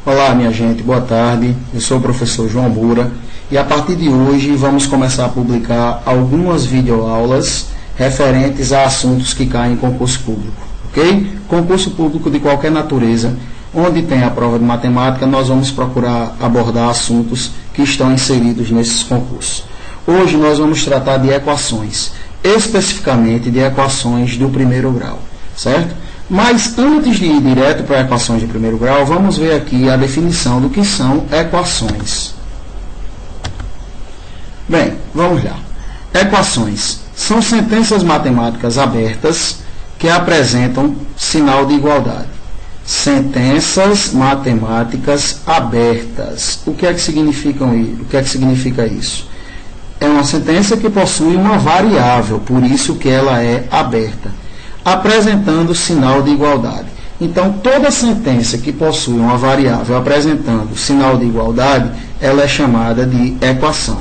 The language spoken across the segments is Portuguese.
Olá, minha gente, boa tarde. Eu sou o professor João Moura e a partir de hoje vamos começar a publicar algumas videoaulas referentes a assuntos que caem em concurso público, ok? Concurso público de qualquer natureza, onde tem a prova de matemática, nós vamos procurar abordar assuntos que estão inseridos nesses concursos. Hoje nós vamos tratar de equações, especificamente de equações do primeiro grau, certo? Mas antes de ir direto para equações de primeiro grau, vamos ver aqui a definição do que são equações. Bem, vamos lá. Equações são sentenças matemáticas abertas que apresentam sinal de igualdade. Sentenças matemáticas abertas. O que é que significa isso? É uma sentença que possui uma variável, por isso que ela é aberta, apresentando sinal de igualdade. Então, toda sentença que possui uma variável apresentando sinal de igualdade, ela é chamada de equação.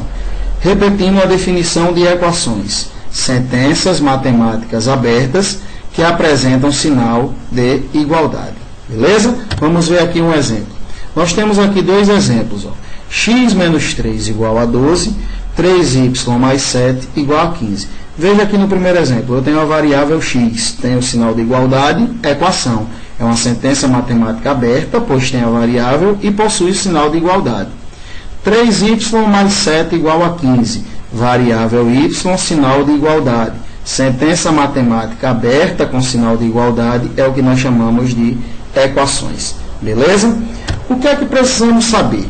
Repetindo a definição de equações: sentenças matemáticas abertas que apresentam sinal de igualdade. Beleza? Vamos ver aqui um exemplo. Nós temos aqui dois exemplos. X menos 3 igual a 12, 3y mais 7 igual a 15. Veja aqui no primeiro exemplo, eu tenho a variável x, tenho o sinal de igualdade, equação. É uma sentença matemática aberta, pois tem a variável e possui o sinal de igualdade. 3y mais 7 igual a 15. Variável y, sinal de igualdade. Sentença matemática aberta com sinal de igualdade é o que nós chamamos de equações. Beleza? O que é que precisamos saber?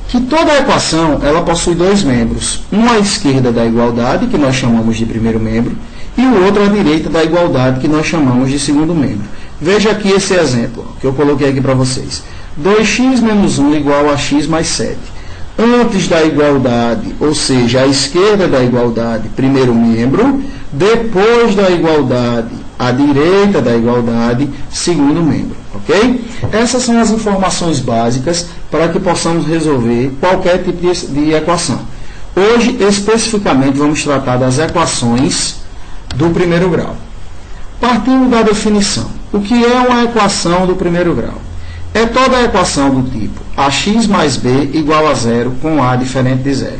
Que toda equação ela possui dois membros, um à esquerda da igualdade, que nós chamamos de primeiro membro, e o outro à direita da igualdade, que nós chamamos de segundo membro. Veja aqui esse exemplo que eu coloquei aqui para vocês. 2x menos 1 igual a x mais 7. Antes da igualdade, ou seja, à esquerda da igualdade, primeiro membro, depois da igualdade, à direita da igualdade, segundo membro. Ok? Essas são as informações básicas para que possamos resolver qualquer tipo de equação. Hoje, especificamente, vamos tratar das equações do primeiro grau. Partindo da definição, o que é uma equação do primeiro grau? É toda equação do tipo ax mais b igual a zero com a diferente de zero.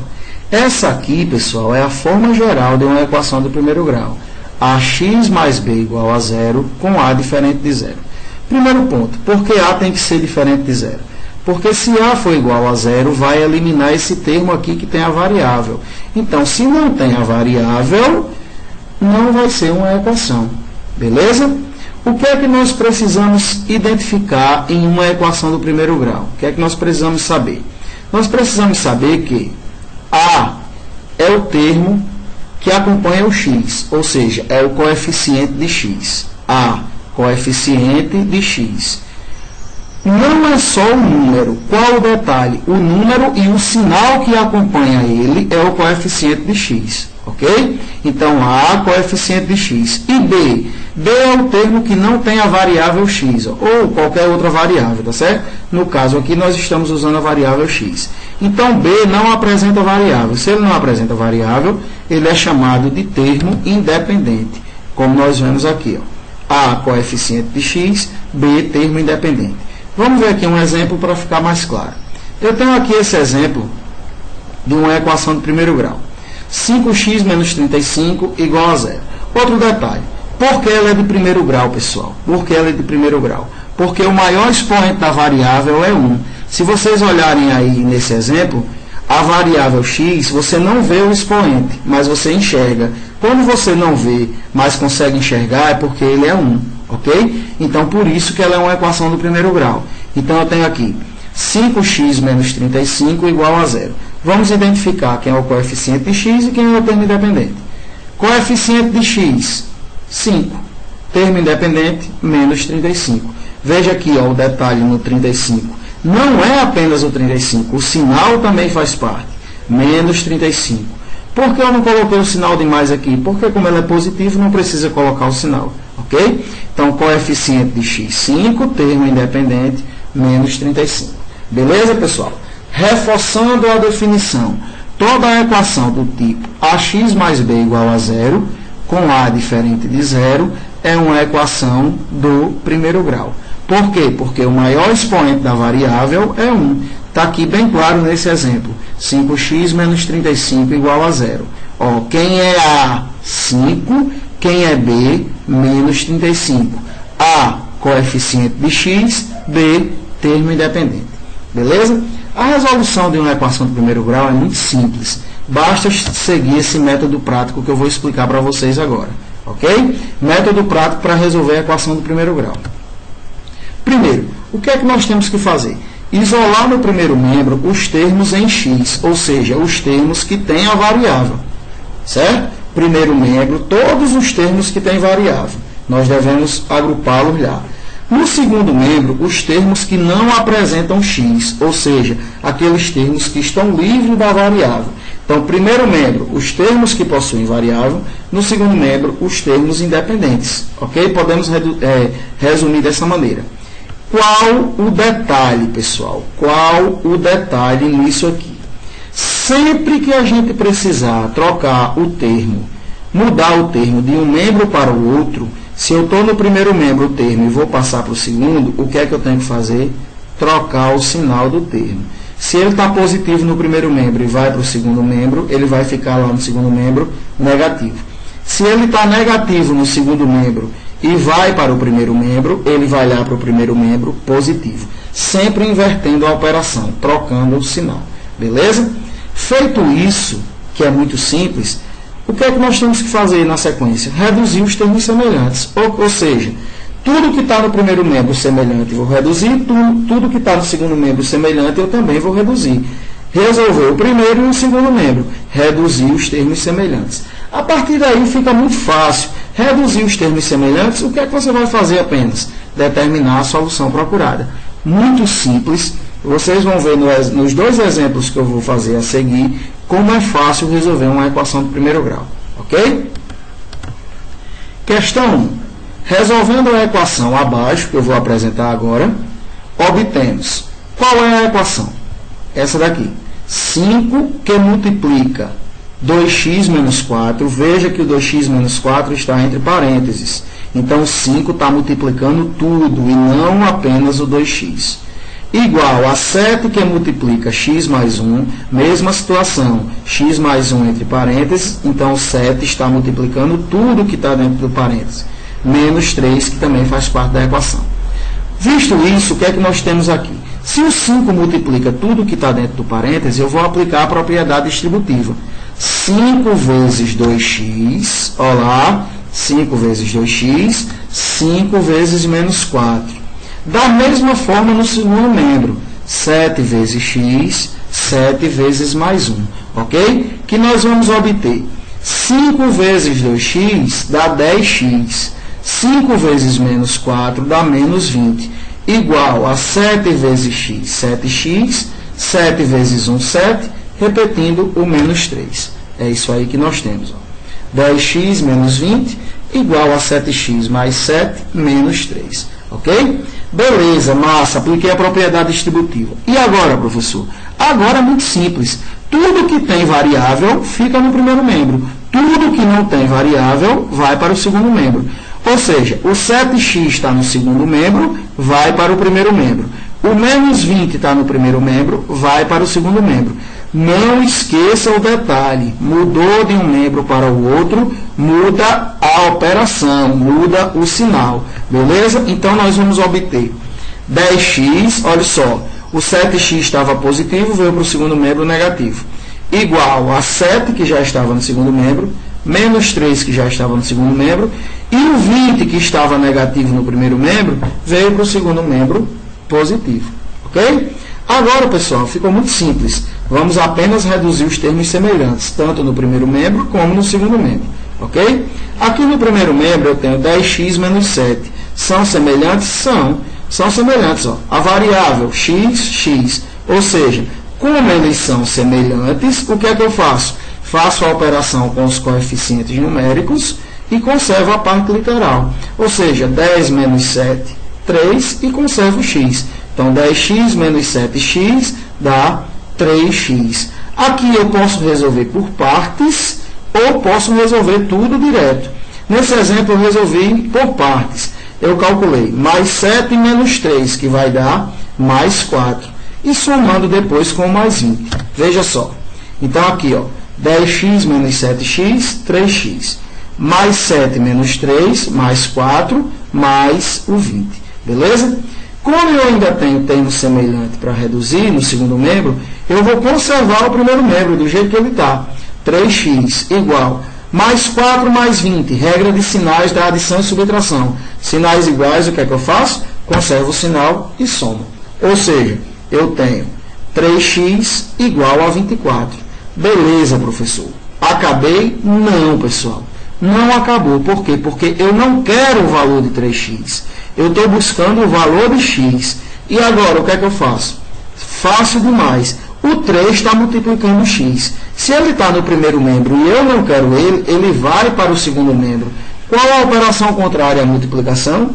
Essa aqui, pessoal, é a forma geral de uma equação do primeiro grau. Ax mais b igual a zero com a diferente de zero. Primeiro ponto, por que a tem que ser diferente de zero? Porque se a for igual a zero, vai eliminar esse termo aqui que tem a variável. Então, se não tem a variável, não vai ser uma equação. Beleza? O que é que nós precisamos identificar em uma equação do primeiro grau? O que é que nós precisamos saber? Nós precisamos saber que a é o termo que acompanha o x, ou seja, é o coeficiente de x. A, coeficiente de x. Não é só o número. Qual o detalhe? O número e o sinal que acompanha ele é o coeficiente de x. Ok? Então, A, coeficiente de x. E B? B é o termo que não tem a variável x, ou qualquer outra variável, tá certo? No caso aqui, nós estamos usando a variável x. Então, B não apresenta variável. Se ele não apresenta variável, ele é chamado de termo independente, como nós vemos aqui. A, coeficiente de x, B, termo independente. Vamos ver aqui um exemplo para ficar mais claro. Eu tenho aqui esse exemplo de uma equação de primeiro grau. 5x menos 35 igual a zero. Outro detalhe. Por que ela é de primeiro grau, pessoal? Por que ela é de primeiro grau? Porque o maior expoente da variável é 1. Se vocês olharem aí nesse exemplo, a variável x, você não vê o expoente, mas você enxerga. Quando você não vê, mas consegue enxergar, é porque ele é 1, ok? Então, por isso que ela é uma equação do primeiro grau. Então, eu tenho aqui 5x menos 35 igual a zero. Vamos identificar quem é o coeficiente de x e quem é o termo independente. Coeficiente de x, 5. Termo independente, menos 35. Veja aqui ó, o detalhe no 35. Não é apenas o 35, o sinal também faz parte. Menos 35. Por que eu não coloquei o sinal de mais aqui? Porque como ele é positivo, não precisa colocar o sinal. Ok? Então, coeficiente de x, 5. Termo independente, menos 35. Beleza, pessoal? Reforçando a definição. Toda equação do tipo ax mais b igual a zero, com a diferente de zero, é uma equação do primeiro grau. Por quê? Porque o maior expoente da variável é 1. Está aqui bem claro nesse exemplo. 5x menos 35 igual a 0. Ó, quem é A? 5. Quem é B? Menos 35. A, coeficiente de x. B, termo independente. Beleza? A resolução de uma equação de primeiro grau é muito simples. Basta seguir esse método prático que eu vou explicar para vocês agora. Ok? Método prático para resolver a equação do primeiro grau. Primeiro, o que é que nós temos que fazer? Isolar no primeiro membro os termos em x, ou seja, os termos que têm a variável. Certo? Primeiro membro, todos os termos que têm variável. Nós devemos agrupá-los lá. No segundo membro, os termos que não apresentam x, ou seja, aqueles termos que estão livres da variável. Então, primeiro membro, os termos que possuem variável. No segundo membro, os termos independentes. Ok? Podemos resumir dessa maneira. Qual o detalhe, pessoal? Qual o detalhe nisso aqui? Sempre que a gente precisar trocar o termo, mudar o termo de um membro para o outro, se eu estou no primeiro membro o termo e vou passar para o segundo, o que é que eu tenho que fazer? Trocar o sinal do termo. Se ele está positivo no primeiro membro e vai para o segundo membro, ele vai ficar lá no segundo membro negativo. Se ele está negativo no segundo membro e vai para o primeiro membro, ele vai lá para o primeiro membro positivo. Sempre invertendo a operação, trocando o sinal. Beleza? Feito isso, que é muito simples, o que é que nós temos que fazer na sequência? Reduzir os termos semelhantes. Ou seja, tudo que está no primeiro membro semelhante eu vou reduzir, tudo que está no segundo membro semelhante eu também vou reduzir. Resolver o primeiro e o segundo membro. Reduzir os termos semelhantes. A partir daí fica muito fácil. Reduzir os termos semelhantes, o que é que você vai fazer apenas? Determinar a solução procurada. Muito simples. Vocês vão ver nos dois exemplos que eu vou fazer a seguir como é fácil resolver uma equação de primeiro grau. Ok? Questão 1. Resolvendo a equação abaixo, que eu vou apresentar agora, obtemos. Qual é a equação? Essa daqui. 5 que multiplica 2x menos 4. Veja que o 2x menos 4 está entre parênteses. Então, 5 está multiplicando tudo e não apenas o 2x. Igual a 7 que multiplica x mais 1. Mesma situação. X mais 1 entre parênteses. Então, 7 está multiplicando tudo que está dentro do parênteses. Menos 3, que também faz parte da equação. Visto isso, o que é que nós temos aqui? Se o 5 multiplica tudo que está dentro do parênteses, eu vou aplicar a propriedade distributiva. 5 vezes 2x, olha lá, 5 vezes 2x, 5 vezes menos 4. Da mesma forma no segundo membro, 7 vezes x, 7 vezes mais 1, ok? Que nós vamos obter 5 vezes 2x dá 10x, 5 vezes menos 4 dá menos 20, igual a 7 vezes x, 7x, 7 vezes 1, 7, repetindo o menos 3. É isso aí que nós temos. Ó. 10x menos 20 igual a 7x mais 7 menos 3. Ok? Beleza, massa, apliquei a propriedade distributiva. E agora, professor? Agora é muito simples. Tudo que tem variável fica no primeiro membro. Tudo que não tem variável vai para o segundo membro. Ou seja, o 7x está no segundo membro, vai para o primeiro membro. O menos 20 está no primeiro membro, vai para o segundo membro. Não esqueça o detalhe, mudou de um membro para o outro, muda a operação, muda o sinal, beleza? Então, nós vamos obter 10x, olha só, o 7x estava positivo, veio para o segundo membro negativo, igual a 7, que já estava no segundo membro, menos 3, que já estava no segundo membro, e o 20, que estava negativo no primeiro membro, veio para o segundo membro positivo, ok? Agora, pessoal, ficou muito simples. Vamos apenas reduzir os termos semelhantes, tanto no primeiro membro como no segundo membro. Ok? Aqui no primeiro membro eu tenho 10x menos 7. São semelhantes? São semelhantes. Ó. A variável x, x. Ou seja, como eles são semelhantes, o que é que eu faço? Faço a operação com os coeficientes numéricos e conservo a parte literal. Ou seja, 10 menos 7, 3 e conservo o x. Então, 10x menos 7x dá 3x. Aqui eu posso resolver por partes ou posso resolver tudo direto. Nesse exemplo, eu resolvi por partes. eu calculei mais 7 menos 3, que vai dar mais 4. E somando depois com mais 20. Veja só. Então, aqui, ó, 10x menos 7x, 3x. Mais 7 menos 3, mais 4, mais o 20. Beleza? Como eu ainda tenho termo semelhante para reduzir no segundo membro, eu vou conservar o primeiro membro do jeito que ele está. 3x igual mais 4 mais 20. Regra de sinais da adição e subtração. Sinais iguais, o que é que eu faço? Conservo o sinal e somo. Ou seja, eu tenho 3x igual a 24. Beleza, professor. Acabei? Não, pessoal. Não acabou. Por quê? Porque eu não quero o valor de 3x. Eu estou buscando o valor de x. E agora, o que é que eu faço? Fácil demais. O 3 está multiplicando x. Se ele está no primeiro membro e eu não quero ele, ele vai para o segundo membro. Qual a operação contrária à multiplicação?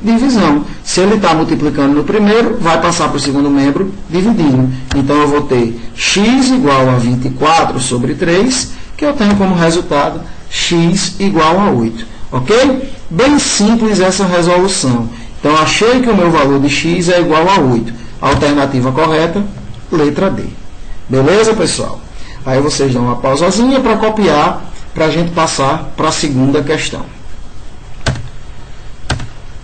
Divisão. Se ele está multiplicando no primeiro, vai passar para o segundo membro dividindo. Então, eu vou ter x igual a 24 sobre 3, que eu tenho como resultado x igual a 8. Ok? Bem simples essa resolução. Então, achei que o meu valor de x é igual a 8. Alternativa correta, letra D. Beleza, pessoal? Aí vocês dão uma pausazinha para copiar, para a gente passar para a segunda questão.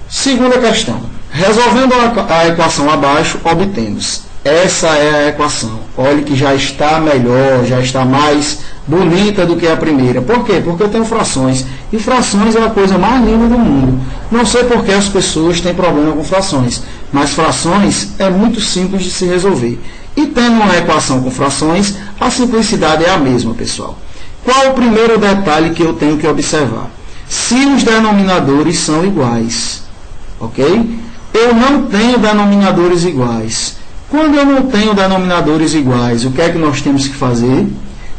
Segunda questão. Resolvendo a equação abaixo, obtemos. Essa é a equação. Olhe que já está melhor, já está mais bonita do que a primeira. Por quê? Porque eu tenho frações. E frações é a coisa mais linda do mundo. Não sei por que as pessoas têm problema com frações, mas frações é muito simples de se resolver. E tendo uma equação com frações, a simplicidade é a mesma, pessoal. Qual o primeiro detalhe que eu tenho que observar? Se os denominadores são iguais. Ok? Eu não tenho denominadores iguais. Quando eu não tenho denominadores iguais, o que é que nós temos que fazer?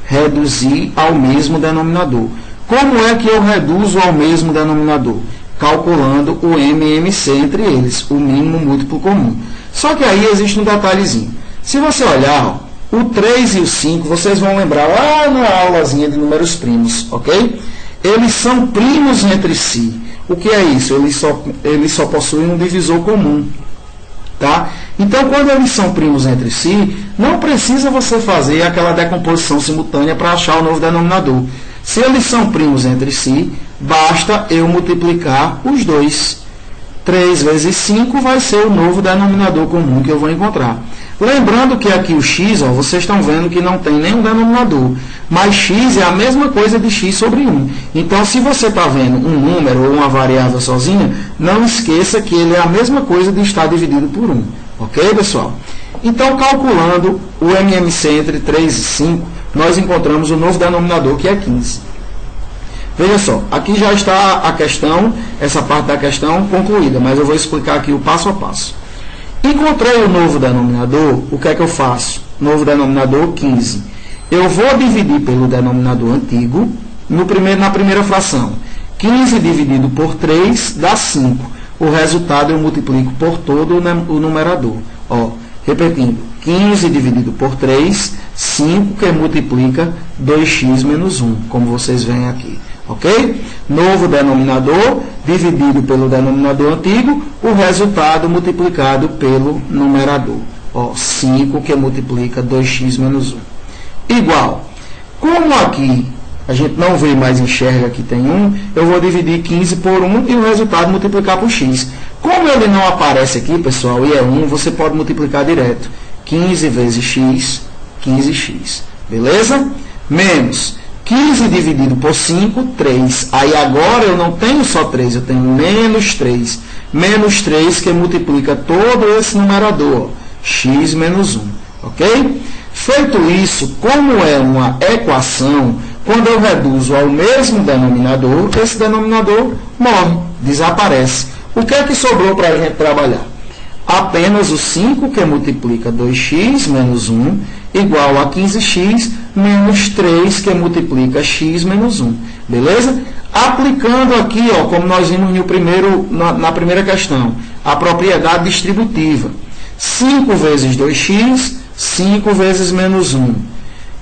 Reduzir ao mesmo denominador. Como é que eu reduzo ao mesmo denominador? Calculando o MMC entre eles, o mínimo múltiplo comum. Só que aí existe um detalhezinho. Se você olhar, ó, o 3 e o 5, vocês vão lembrar lá na aulazinha de números primos, ok? Eles são primos entre si. O que é isso? Eles só possuem um divisor comum. Tá? Então, quando eles são primos entre si, não precisa você fazer aquela decomposição simultânea para achar o novo denominador. Se eles são primos entre si, basta eu multiplicar os dois. 3 vezes 5 vai ser o novo denominador comum que eu vou encontrar. Lembrando que aqui o x, ó, vocês estão vendo que não tem nenhum denominador. Mas x é a mesma coisa de x sobre 1. Então, se você está vendo um número ou uma variável sozinha, não esqueça que ele é a mesma coisa de estar dividido por 1. Ok, pessoal? Então, calculando o MMC entre 3 e 5, nós encontramos o novo denominador, que é 15. Veja só, aqui já está a questão, essa parte da questão concluída, mas eu vou explicar aqui o passo a passo. Encontrei o novo denominador, o que é que eu faço? Novo denominador, 15. Eu vou dividir pelo denominador antigo na primeira fração. 15 dividido por 3 dá 5. O resultado eu multiplico por todo o numerador. Ó, repetindo, 15 dividido por 3, 5 que multiplica 2x menos 1, como vocês veem aqui. Ok? Novo denominador dividido pelo denominador antigo, o resultado multiplicado pelo numerador. Ó, 5 que multiplica 2x menos 1. Igual. Como aqui a gente não vê mais, enxerga que tem 1, eu vou dividir 15 por 1 e o resultado multiplicar por x. Como ele não aparece aqui, pessoal, e é 1, você pode multiplicar direto. 15 vezes x, 15x. Beleza? Menos 15 dividido por 5, 3. Aí agora eu não tenho só 3, eu tenho menos 3. Menos 3 que multiplica todo esse numerador, x menos 1. Ok? Feito isso, como é uma equação, quando eu reduzo ao mesmo denominador, esse denominador morre, desaparece. O que é que sobrou para a gente trabalhar? Apenas o 5 que multiplica 2x menos 1 igual a 15x menos 3 que multiplica x menos 1. Beleza? Aplicando aqui, ó, como nós vimos na primeira questão, a propriedade distributiva. 5 vezes 2x, 5 vezes menos 1,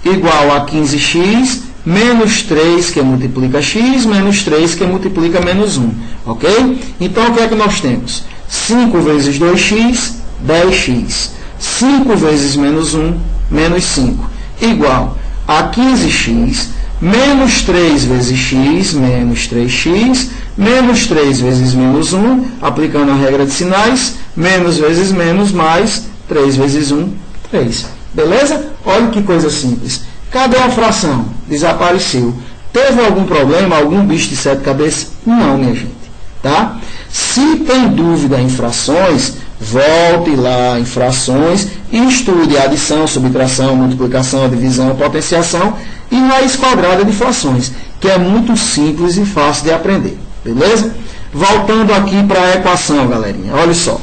igual a 15x menos 3 que multiplica x, menos 3 que multiplica menos 1. Ok? Então, o que é que nós temos? 5 vezes 2x, 10x. 5 vezes menos 1, menos 5. Igual a 15x, menos 3 vezes x, menos 3x, menos 3 vezes menos 1, aplicando a regra de sinais, menos vezes menos, mais 3 vezes 1, 3. Beleza? Olha que coisa simples. Cadê a fração? Desapareceu. Teve algum problema, algum bicho de 7 cabeças? Não, minha gente. Tá? Se tem dúvida em frações, volte lá em frações e estude a adição, subtração, multiplicação, divisão, potenciação e raiz quadrada de frações, que é muito simples e fácil de aprender. Beleza? Voltando aqui para a equação, galerinha. Olha só.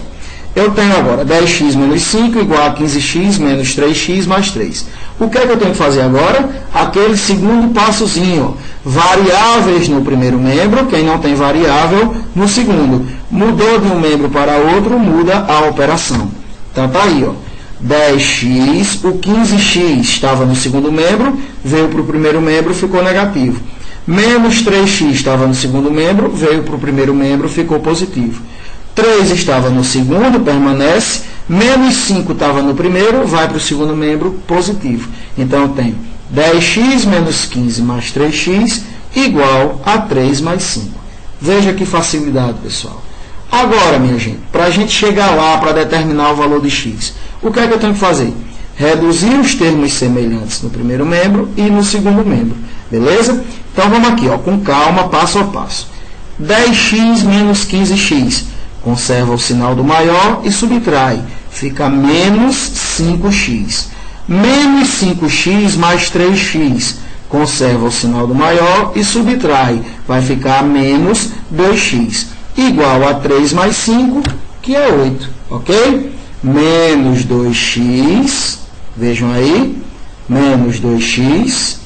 Eu tenho agora 10x menos 5 igual a 15x menos 3x mais 3. O que é que eu tenho que fazer agora? Aquele segundo passozinho. Variáveis no primeiro membro, quem não tem variável, no segundo. Mudou de um membro para outro, muda a operação. Então, tá aí, ó. 10x, o 15x estava no segundo membro, veio para o primeiro membro, ficou negativo. Menos 3x estava no segundo membro, veio para o primeiro membro, ficou positivo. 3 estava no segundo, permanece. Menos 5 estava no primeiro, vai para o segundo membro, positivo. Então, eu tenho 10x menos 15 mais 3x igual a 3 mais 5. Veja que facilidade, pessoal. Agora, minha gente, para a gente chegar lá, para determinar o valor de x, o que é que eu tenho que fazer? Reduzir os termos semelhantes no primeiro membro e no segundo membro. Beleza? Então, vamos aqui, ó, com calma, passo a passo. 10x menos 15x. Conserva o sinal do maior e subtrai. Fica menos 5x. Menos 5x mais 3x. Conserva o sinal do maior e subtrai. Vai ficar menos 2x. Igual a 3 mais 5, que é 8. Ok? Menos 2x. Vejam aí. Menos 2x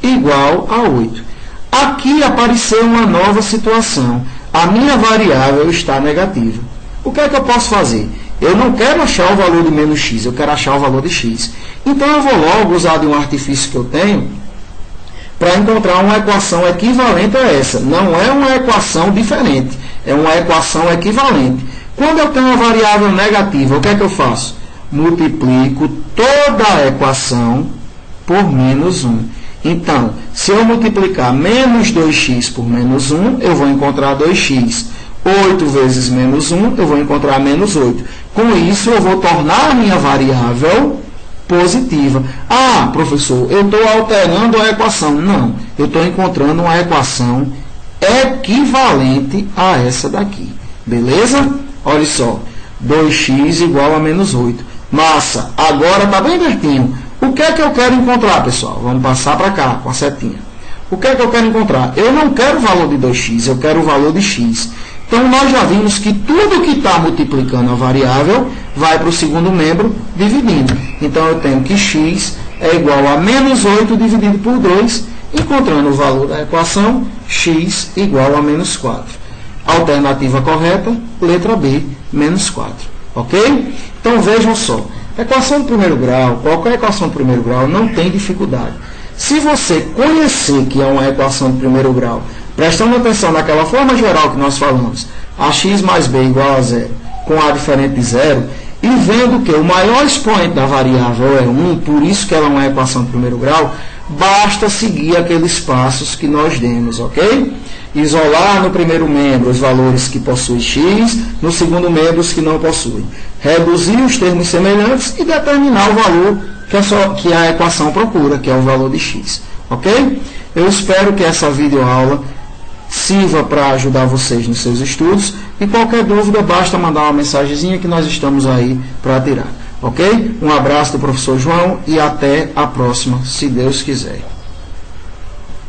igual a 8. Aqui apareceu uma nova situação. A minha variável está negativa. O que é que eu posso fazer? Eu não quero achar o valor de menos x, eu quero achar o valor de x. Então, eu vou logo usar de um artifício que eu tenho para encontrar uma equação equivalente a essa. Não é uma equação diferente, é uma equação equivalente. Quando eu tenho uma variável negativa, o que é que eu faço? Multiplico toda a equação por menos 1. Então, se eu multiplicar menos 2x por menos 1, eu vou encontrar 2x. 8 vezes menos 1, eu vou encontrar menos 8. Com isso, eu vou tornar a minha variável positiva. Ah, professor, eu estou alterando a equação. Não, eu estou encontrando uma equação equivalente a essa daqui. Beleza? Olha só, 2x igual a menos 8. Massa, agora está bem pertinho. O que é que eu quero encontrar, pessoal? Vamos passar para cá, com a setinha. O que é que eu quero encontrar? Eu não quero o valor de 2x, eu quero o valor de x. Então, nós já vimos que tudo que está multiplicando a variável vai para o segundo membro dividindo. Então, eu tenho que x é igual a menos 8 dividido por 2, encontrando o valor da equação, x igual a menos 4. Alternativa correta, letra B, menos 4. Ok? Então, vejam só. Equação de primeiro grau, qualquer equação de primeiro grau não tem dificuldade. Se você conhecer que é uma equação de primeiro grau, prestando atenção naquela forma geral que nós falamos, ax mais b igual a 0, com a diferente de 0, e vendo que o maior expoente da variável é 1, por isso que ela é uma equação de primeiro grau, basta seguir aqueles passos que nós demos, ok? Isolar no primeiro membro os valores que possuem x, no segundo membro os que não possuem. Reduzir os termos semelhantes e determinar o valor que a equação procura, que é o valor de x. Ok? Eu espero que essa videoaula sirva para ajudar vocês nos seus estudos. E qualquer dúvida, basta mandar uma mensagenzinha que nós estamos aí para tirar. Ok? Um abraço do professor João e até a próxima, se Deus quiser.